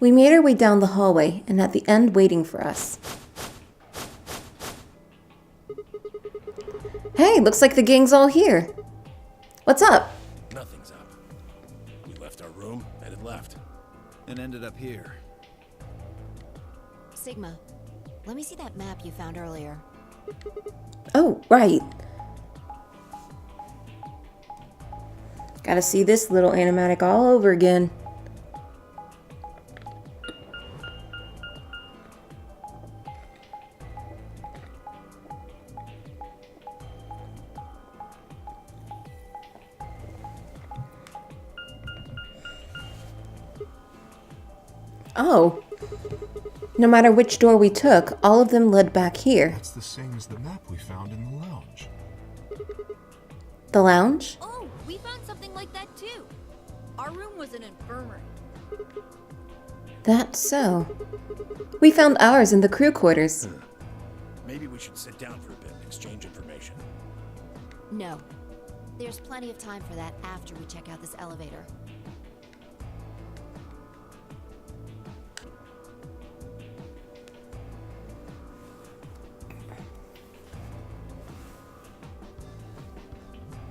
We made our way down the hallway and at the end waiting for us. Hey, looks like the gang's all here. What's up? Nothing's up. We left our room, headed left. And ended up here. Sigma, let me see that map you found earlier. Oh, right. Gotta see this little animatic all over again. Oh. No matter which door we took, all of them led back here. It's the same as the map we found in the lounge. The lounge? Oh, we found something like that too. Our room was an infirmary. That's so. We found ours in the crew quarters. Maybe we should sit down for a bit and exchange information. No. There's plenty of time for that after we check out this elevator.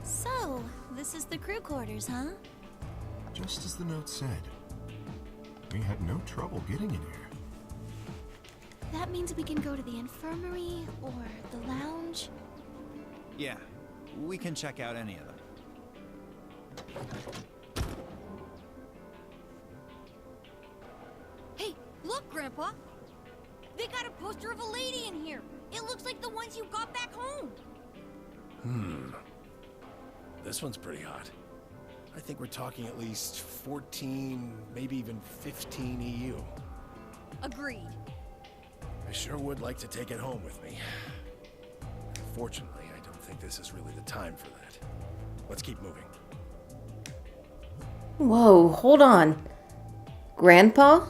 So, this is the crew quarters, huh? Just as the note said. We had no trouble getting in here. That means we can go to the infirmary or the lounge. Yeah, we can check out any of them. Hey, look, Grandpa! They got a poster of a lady in here. It looks like the ones you got back home. This one's pretty hot. I think we're talking at least 14, maybe even 15 EU. Agreed. I sure would like to take it home with me. Unfortunately, I don't think this is really the time for that. Let's keep moving. Whoa, hold on. Grandpa?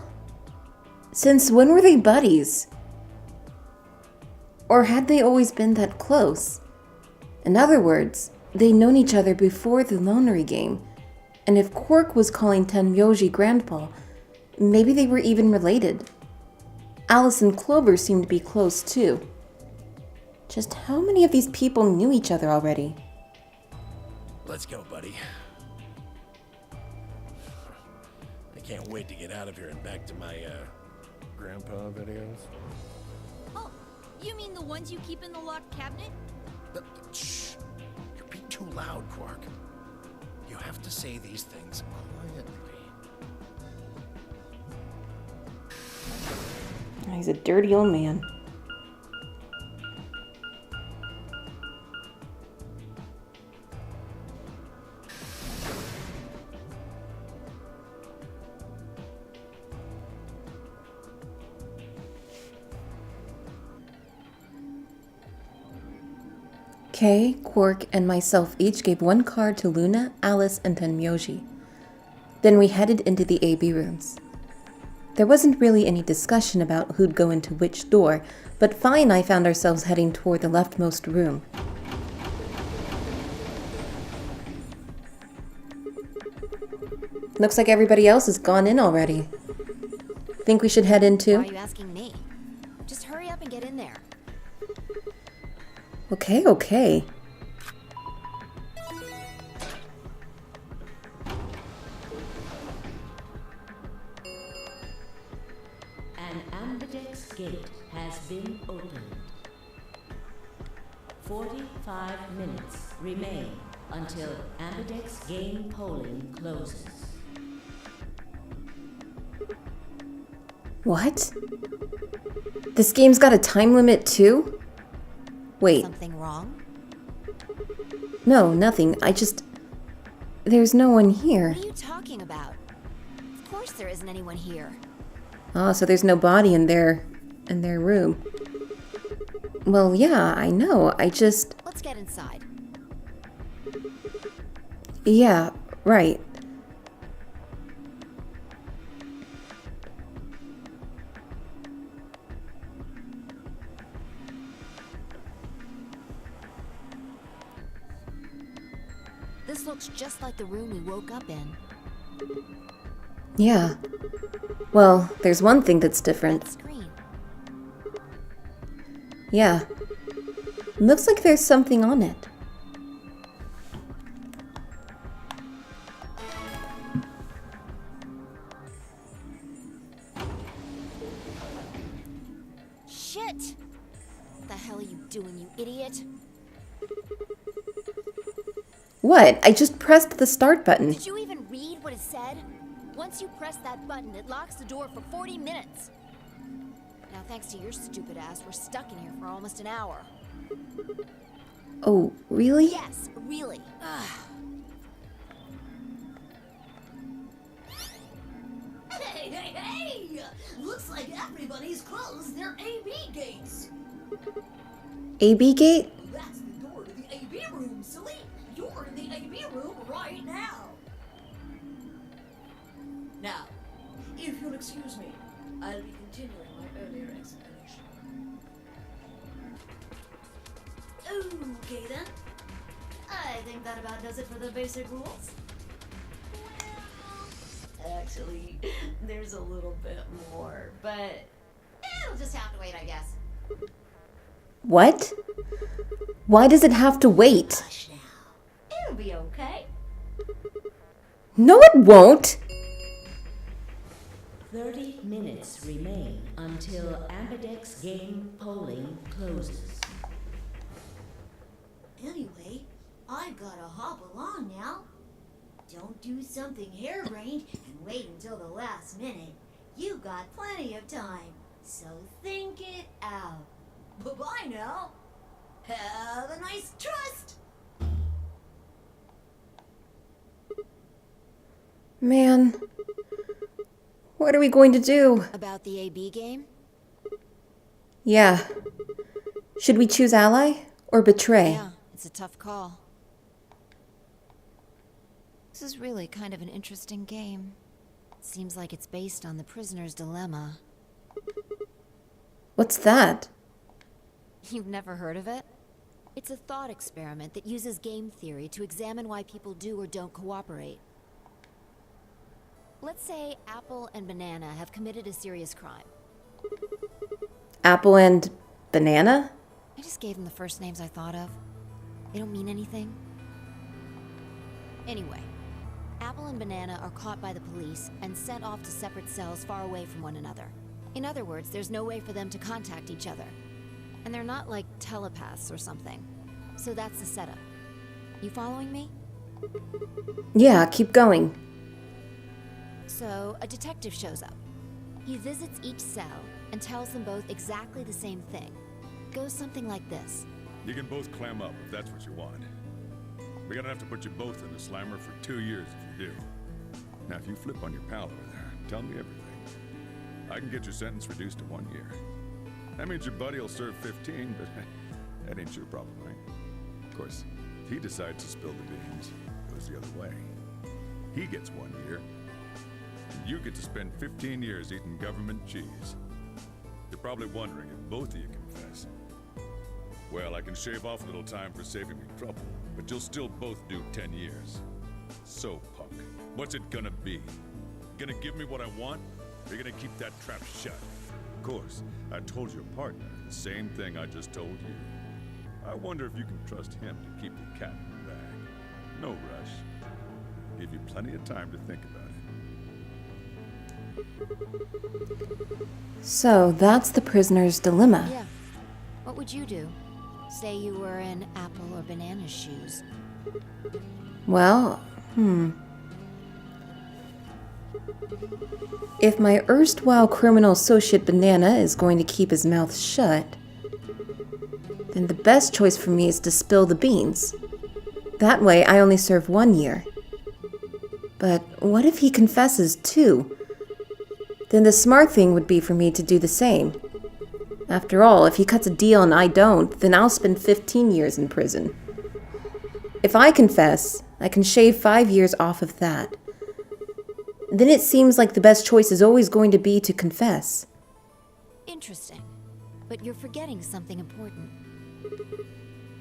Since when were they buddies? Or had they always been that close? In other words, they'd known each other before the Lonery game. And if Quark was calling Tenmyoji Grandpa, maybe they were even related. Alice and Clover seemed to be close too. Just how many of these people knew each other already? Let's go, buddy. I can't wait to get out of here and back to my, grandpa videos. Oh, you mean the ones you keep in the locked cabinet? Shh! You're being too loud, Quark. You have to say these things quietly. He's a dirty old man. Kay, Quark, and myself each gave one card to Luna, Alice, and Tenmyoji. Then we headed into the AB rooms. There wasn't really any discussion about who'd go into which door, but Fi and I found ourselves heading toward the leftmost room. Looks like everybody else has gone in already. Think we should head in Why too? are you asking me? Just hurry up and get in there. Okay. An ambidex gate has been opened. 45 minutes remain until ambidex game polling closes. What? This game's got a time limit too? Wait, Something wrong? no, nothing. There's no one here. What are you talking about? Of course there isn't anyone here. Oh, so there's no body in their room. Well, yeah, I know. Let's get inside. Yeah, right. This looks just like the room we woke up in. Yeah. Well, there's one thing that's different. Screen. Yeah. Looks like there's something on it. Shit! What the hell are you doing, you idiot? What? I just pressed the start button. Did you even read what it said? Once you press that button, it locks the door for 40 minutes. Now, thanks to your stupid ass, we're stuck in here for almost an hour. Oh, really? Yes, really. Ugh. Hey! Looks like everybody's closed their AB gates. AB gate? That's the door to the AB room, silly. You're in the AB room right now. Now, if you'll excuse me, I'll be continuing my earlier explanation. Okay then. I think that about does it for the basic rules. Actually, there's a little bit more, but it'll just have to wait, I guess. What? Why does it have to wait? Hush now. It'll be okay. No, it won't! 30 minutes remain until Ambidex game polling closes. Anyway, I've gotta hop along now. Don't do something harebrained and wait until the last minute. You got plenty of time, so think it out. Bye-bye now. Have a nice trust. Man. What are we going to do? About the AB game? Yeah. Should we choose ally or betray? Yeah, it's a tough call. This is really kind of an interesting game. Seems like it's based on the prisoner's dilemma. What's that? You've never heard of it? It's a thought experiment that uses game theory to examine why people do or don't cooperate. Let's say Apple and Banana have committed a serious crime. Apple and banana? I just gave them the first names I thought of. They don't mean anything. Anyway, Apple and Banana are caught by the police and sent off to separate cells far away from one another. In other words, there's no way for them to contact each other. And they're not like telepaths or something. So that's the setup. You following me? Yeah, keep going. So, a detective shows up. He visits each cell and tells them both exactly the same thing. Goes something like this. You can both clam up if that's what you want. We're gonna have to put you both in the slammer for 2 years if you do. Now, if you flip on your pal over there, tell me everything. I can get your sentence reduced to 1 year. That means your buddy will serve 15, but that ain't your problem, right? Of course, if he decides to spill the beans, it goes the other way. He gets 1 year. And you get to spend 15 years eating government cheese. You're probably wondering if both of you confess. Well, I can shave off a little time for saving me trouble, but you'll still both do 10 years. So, punk, what's it gonna be? Gonna give me what I want? Or you gonna keep that trap shut? Of course, I told your partner the same thing I just told you. I wonder if you can trust him to keep the cat in the bag. No rush. Give you plenty of time to think about it. So, that's the prisoner's dilemma. Yeah. What would you do? Say you were in Apple or Banana's shoes. Well, If my erstwhile criminal associate Banana is going to keep his mouth shut, then the best choice for me is to spill the beans. That way, I only serve 1 year. But what if he confesses too? Then the smart thing would be for me to do the same. After all, if he cuts a deal and I don't, then I'll spend 15 years in prison. If I confess, I can shave 5 years off of that. Then it seems like the best choice is always going to be to confess. Interesting. But you're forgetting something important.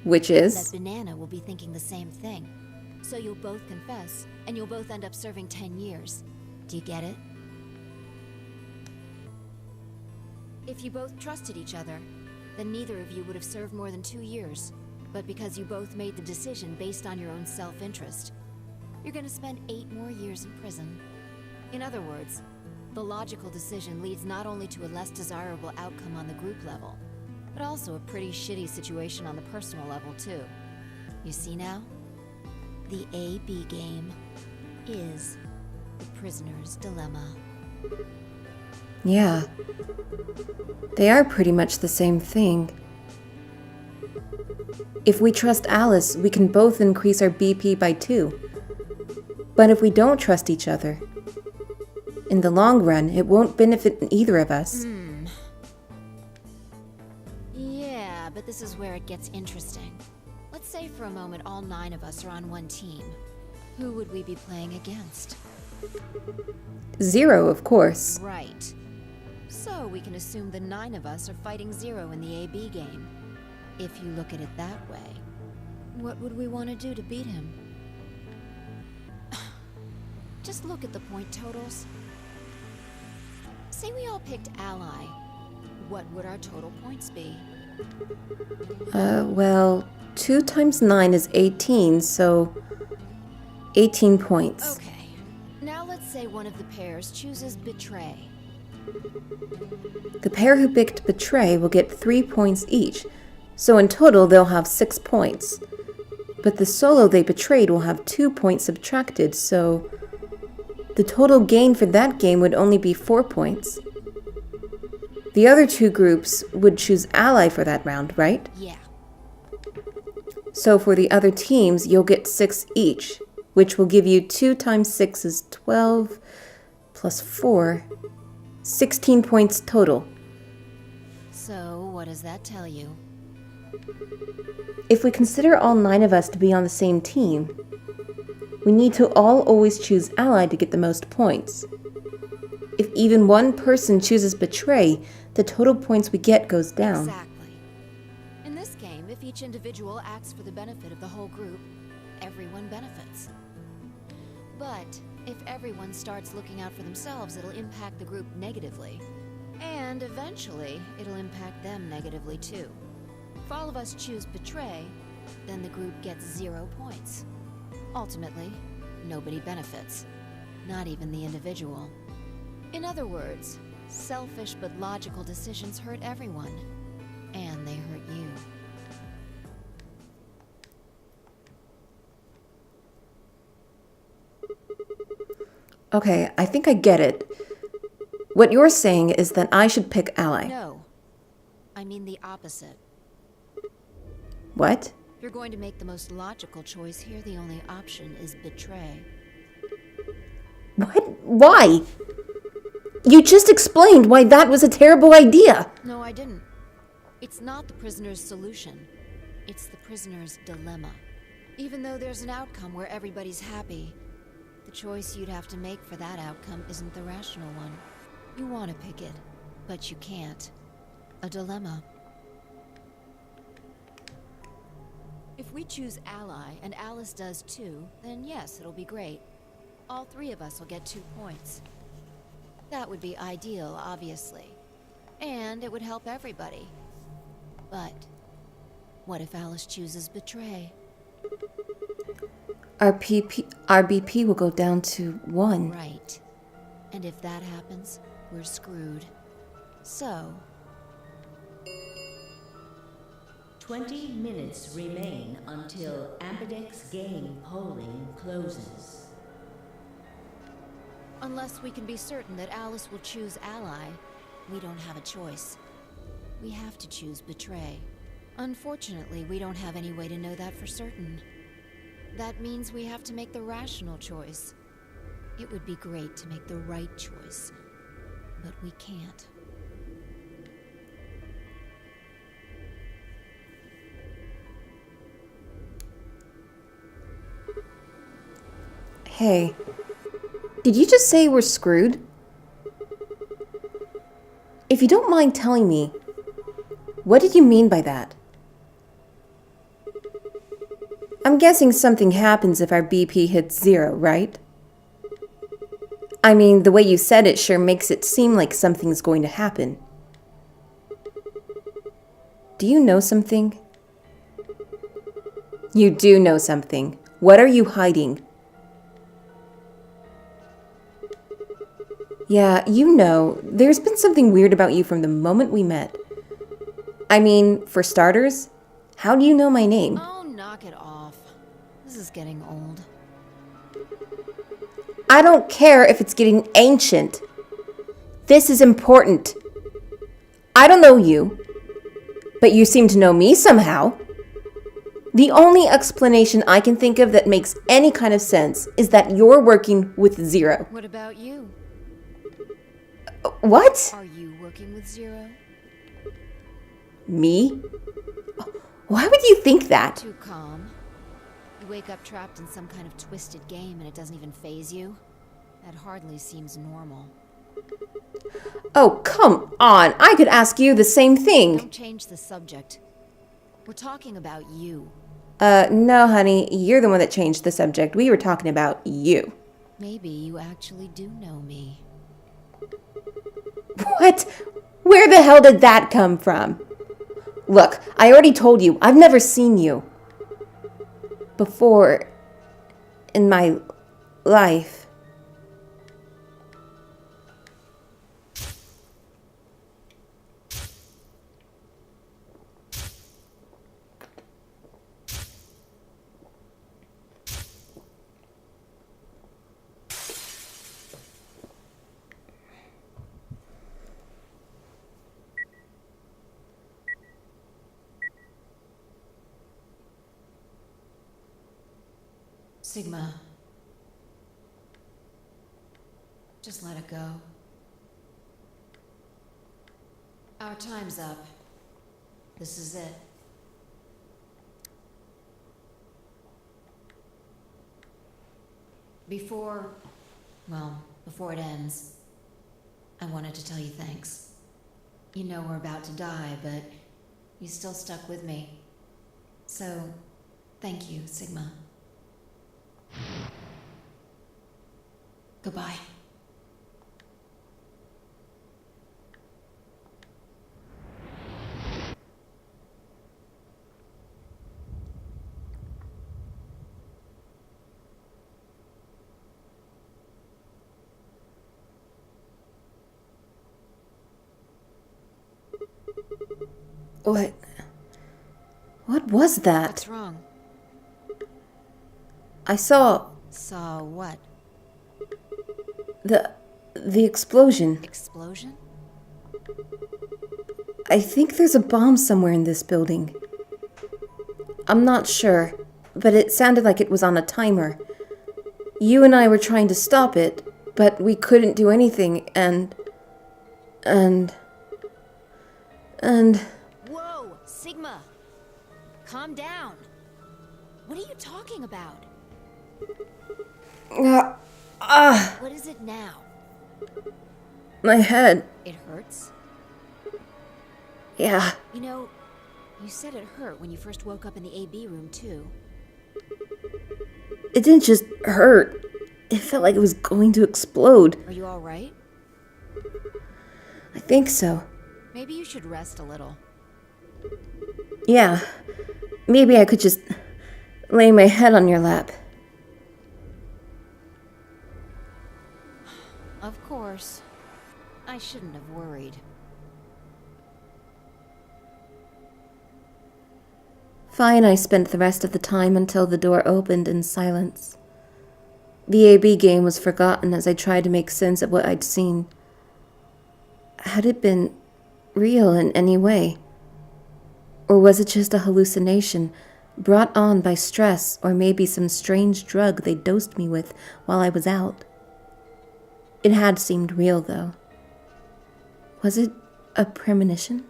Which That is? Banana will be thinking the same thing. So you'll both confess, and you'll both end up serving 10 years. Do you get it? If you both trusted each other, then neither of you would have served more than 2 years. But because you both made the decision based on your own self-interest, you're gonna spend 8 more years in prison. In other words, the logical decision leads not only to a less desirable outcome on the group level, but also a pretty shitty situation on the personal level too. You see now? The A-B game is the prisoner's dilemma. Yeah. They are pretty much the same thing. If we trust Alice, we can both increase our BP by 2. But if we don't trust each other, in the long run, it won't benefit either of us. Yeah, but this is where it gets interesting. Let's say for a moment all 9 of us are on one team. Who would we be playing against? 0, of course. Right. So we can assume the 9 of us are fighting 0 in the AB game. If you look at it that way, what would we want to do to beat him? Just look at the point totals. Say we all picked Ally. What would our total points be? Well, 2 times 9 is 18, so 18 points. Okay. Now let's say one of the pairs chooses Betray. The pair who picked Betray will get 3 points each, so in total they'll have 6 points. But the solo they betrayed will have 2 points subtracted, so the total gain for that game would only be 4 points. The other 2 groups would choose Ally for that round, right? Yeah. So for the other teams, you'll get 6 each, which will give you 2 times 6 is 12, plus 4, 16 points total. So what does that tell you? If we consider all 9 of us to be on the same team, we need to all always choose Ally to get the most points. If even one person chooses Betray, the total points we get goes down. Exactly. In this game, if each individual acts for the benefit of the whole group, everyone benefits. But if everyone starts looking out for themselves, it'll impact the group negatively. And eventually, it'll impact them negatively too. If all of us choose Betray, then the group gets 0 points. Ultimately, nobody benefits. Not even the individual. In other words, selfish but logical decisions hurt everyone. And they hurt you. Okay, I think I get it. What you're saying is that I should pick Ally. No. I mean the opposite. What? If you're going to make the most logical choice here, the only option is Betray. What? Why? You just explained why that was a terrible idea. No, I didn't. It's not the prisoner's solution. It's the prisoner's dilemma. Even though there's an outcome where everybody's happy, the choice you'd have to make for that outcome isn't the rational one. You want to pick it, but you can't. A dilemma. If we choose Ally, and Alice does too, then yes, it'll be great. All 3 of us will get 2 points. That would be ideal, obviously. And it would help everybody. But what if Alice chooses Betray? Our BP will go down to 1. Right. And if that happens, we're screwed. So 20 minutes remain until Ambidex game polling closes. unless we can be certain that Alice will choose Ally, we don't have a choice. We have to choose Betray. Unfortunately, we don't have any way to know that for certain. That means we have to make the rational choice. It would be great to make the right choice, but we can't. Hey, did you just say we're screwed? If you don't mind telling me, what did you mean by that? I'm guessing something happens if our BP hits 0, right? I mean, the way you said it sure makes it seem like something's going to happen. do you know something? You do know something. What are you hiding? Yeah, you know, there's been something weird about you from the moment we met. I mean, for starters, how do you know my name? Oh, knock it off. This is getting old. I don't care if it's getting ancient. This is important. I don't know you, but you seem to know me somehow. The only explanation I can think of that makes any kind of sense is that you're working with Zero. What about you? What? Are you working with Zero? Me? Why would you think that? Too calm. You wake up trapped in some kind of twisted game and it doesn't even faze you? That hardly seems normal. Oh, come on. I could ask you the same thing. Don't change the subject. We're talking about you. No, honey. You're the one that changed the subject. We were talking about you. Maybe you actually do know me. What? Where the hell did that come from? Look, I already told you, I've never seen you before in my life. Sigma. Just let it go. Our time's up. This is it. Before it ends, I wanted to tell you thanks. You know we're about to die, but you still stuck with me. So, thank you, Sigma. Goodbye. What was that? What's wrong? I saw Saw what? the explosion. Explosion? I think there's a bomb somewhere in this building. I'm not sure, but it sounded like it was on a timer. You and I were trying to stop it, but we couldn't do anything, and... Whoa, Sigma! Calm down. What are you talking about? What is it now? My head. It hurts? Yeah. You know, you said it hurt when you first woke up in the AB room, too. It didn't just hurt. It felt like it was going to explode. Are you all right? I think so. Maybe you should rest a little. Yeah. Maybe I could just lay my head on your lap. Of course. I shouldn't have worried. Fine, I spent the rest of the time until the door opened in silence. The AB game was forgotten as I tried to make sense of what I'd seen. Had it been real in any way? Or was it just a hallucination, brought on by stress or maybe some strange drug they dosed me with while I was out? It had seemed real, though. Was it a premonition?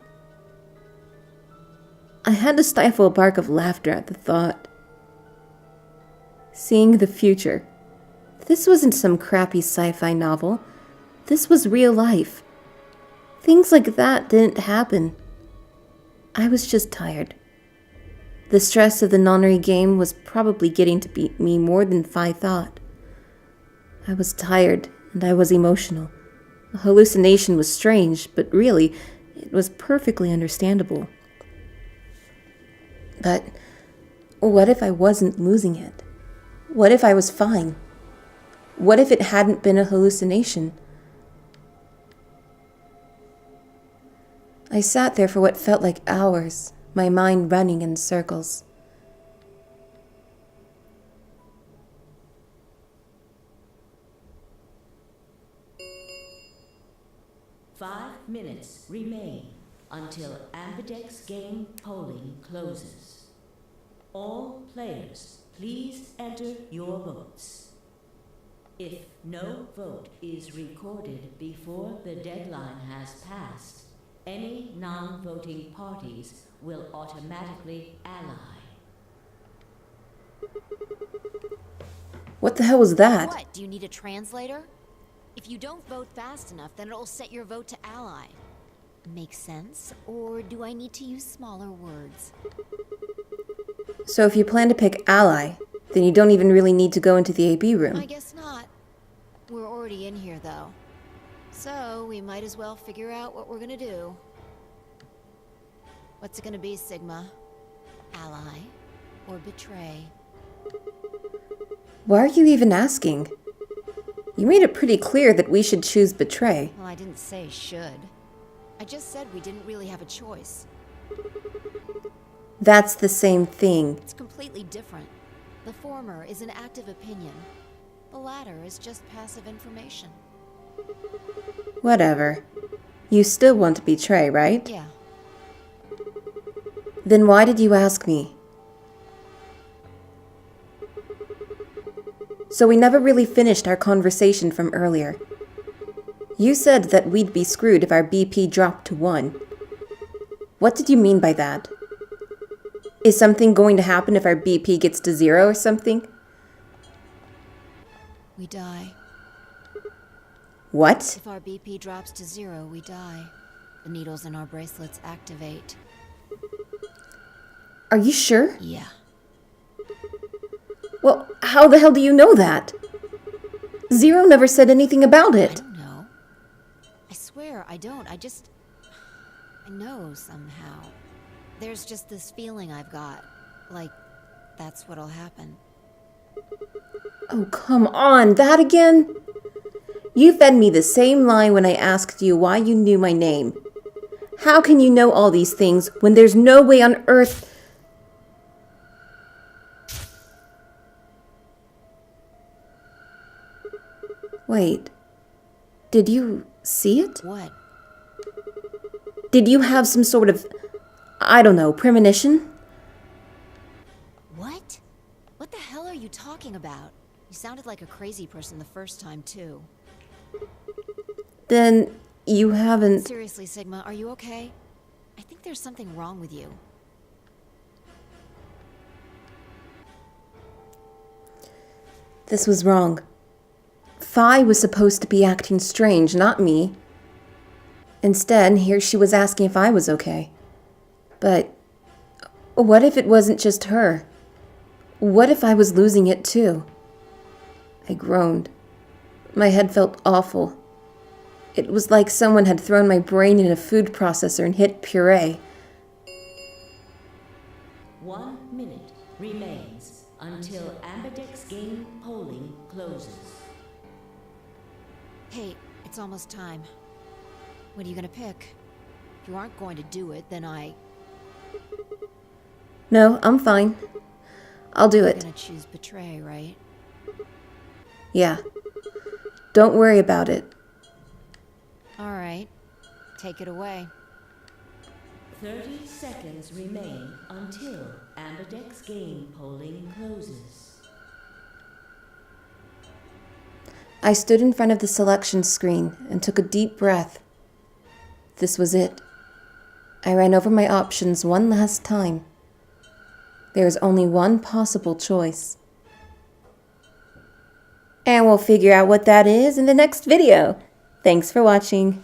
I had to stifle a bark of laughter at the thought. Seeing the future. This wasn't some crappy sci-fi novel. This was real life. Things like that didn't happen. I was just tired. The stress of the nonary game was probably getting to beat me more than I thought. I was tired, and I was emotional. The hallucination was strange, but really, it was perfectly understandable. But what if I wasn't losing it? What if I was fine? What if it hadn't been a hallucination? I sat there for what felt like hours, my mind running in circles. Five minutes remain until Ambidex game polling closes. All players, please enter your votes. If no vote is recorded before the deadline has passed, any non-voting parties will automatically ally. What the hell was that? What? Do you need a translator? If you don't vote fast enough, then it'll set your vote to ally. Makes sense? Or do I need to use smaller words? So if you plan to pick ally, then you don't even really need to go into the AB room. I guess not. We're already in here, though. So we might as well figure out what we're gonna do. What's it gonna be, Sigma? Ally or betray? Why are you even asking? You made it pretty clear that we should choose betray. Well, I didn't say should. I just said we didn't really have a choice. That's the same thing. It's completely different. The former is an active opinion. The latter is just passive information. Whatever. You still want to betray, right? Yeah. Then why did you ask me? So we never really finished our conversation from earlier. You said that we'd be screwed if our BP dropped to 1. What did you mean by that? Is something going to happen if our BP gets to 0 or something? We die. What? If our BP drops to 0, we die. The needles in our bracelets activate. Are you sure? Yeah. Well, how the hell do you know that? 0 never said anything about I it. don't know. I swear I don't. I know somehow. There's just this feeling I've got. Like, that's what'll happen. Oh, come on, that again? You fed me the same lie when I asked you why you knew my name. How can you know all these things when there's no way on earth... Wait, did you see it? What? Did you have some sort of, I don't know, premonition? What? What the hell are you talking about? You sounded like a crazy person the first time, too. Then you haven't... Seriously, Sigma, are you okay? I think there's something wrong with you. This was wrong. Phi was supposed to be acting strange, not me. Instead, here she was asking if I was okay. But what if it wasn't just her? What if I was losing it too? I groaned. My head felt awful. It was like someone had thrown my brain in a food processor and hit puree. 1 minute remains until Ambidex game polling closes. Hey, it's almost time. What are you gonna pick? If you aren't going to do it, then No, I'm fine. I'll do You're it. gonna choose betray, right? Yeah. Don't worry about it. All right. Take it away. 30 seconds remain until Ambidex game polling closes. I stood in front of the selection screen and took a deep breath. This was it. I ran over my options one last time. There is only one possible choice. And we'll figure out what that is in the next video. Thanks for watching.